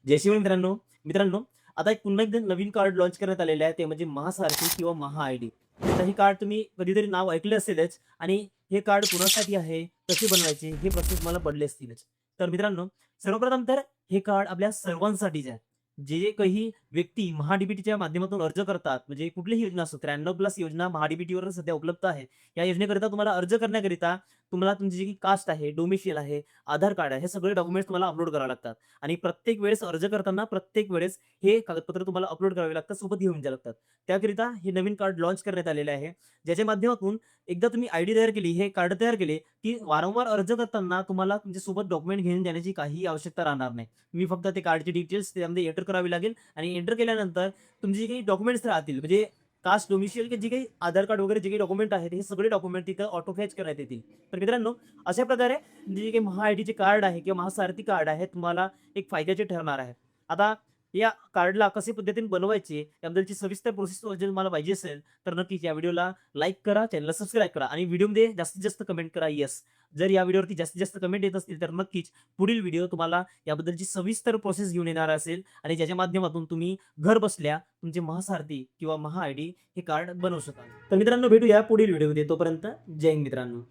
जय शिवराय मित्रांनो. मित्रांनो, आता एक पुन्हा एकदा नवीन कार्ड लॉन्च करण्यात आलेलं आहे. ते म्हणजे महासारथी किंवा महा-आयडी. तर हे कार्ड तुम्ही कधीतरी नाव ऐकलं असेलच आणि हे कार्ड कुणासाठी आहे, कसे बनवायचे हे प्रश्न तुम्हाला पडले असतीलच. तर मित्रांनो, सर्वप्रथम तर हे कार्ड आपल्या सर्वांसाठीच आहे. जे काही व्यक्ती महा-डी-बी-टीच्या माध्यमातून अर्ज करतात, म्हणजे कुठलीही योजना असो, 93+ योजना महा-डी-बी-टीवर सध्या उपलब्ध आहे. या योजनेकरिता तुम्हाला अर्ज करण्याकरिता तुम्हाला तुमची जी कास्ट आहे, डोमेशियल आहे, आधार कार्ड आहे, हे सगळे डॉक्युमेंट्स तुम्हाला अपलोड करावे लागतात. आणि प्रत्येक वेळेस अर्ज करताना प्रत्येक वेळेस हे कागदपत्र तुम्हाला अपलोड करावे लागतात, सोबत घेऊन जावे लागतात. त्याकरिता हे नवीन कार्ड लॉन्च करण्यात आलेले आहे. ज्याच्या माध्यमातून एकदा तुम्ही आयडी तयार केली, हे कार्ड तयार केले, की वारंवार अर्ज करताना तुम्हाला तुमच्यासोबत डॉक्युमेंट घेऊन जाण्याची काहीही आवश्यकता राहणार नाही. तुम्ही फक्त ते कार्डचे डिटेल्स त्यामध्ये एंटर करावे लागेल आणि एंटर केल्यानंतर तुमचे जे काही डॉक्युमेंट्स राहतील, म्हणजे कास्ट, डोमेशियल जे काही आधार कार्ड वगैरे जे काही डॉक्युमेंट आहेत, हे सगळे डॉक्युमेंट तिथं ऑटो फॅच करण्यात येतील. तर मित्रांनो, अशा प्रकारे जे काही महा-आयडीचे कार्ड आहे किंवा महासारथी कार्ड आहे, तुम्हाला एक फायद्याचे ठरणार आहे. आता या कार्डला कशा पद्धतीने बनवायचे याबद्दलची सविस्तर प्रोसेस जर तुम्हाला पाहिजे असेल, तर नक्कीच या व्हिडिओला लाईक करा, चॅनलला सबस्क्राईब करा आणि व्हिडिओमध्ये जास्तीत जास्त कमेंट करा येस. जर या व्हिडिओवरती जास्तीत जास्त कमेंट येत असतील, तर नक्कीच पुढील व्हिडिओ तुम्हाला याबद्दलची सविस्तर प्रोसेस घेऊन येणार असेल आणि ज्याच्या माध्यमातून तुम्ही घर बसल्या तुमचे महासारथी किंवा महा-आयडी हे कार्ड बनवू शकाल. तर मित्रांनो, भेटूया पुढील व्हिडिओमध्ये. तोपर्यंत जय हिंद मित्रांनो.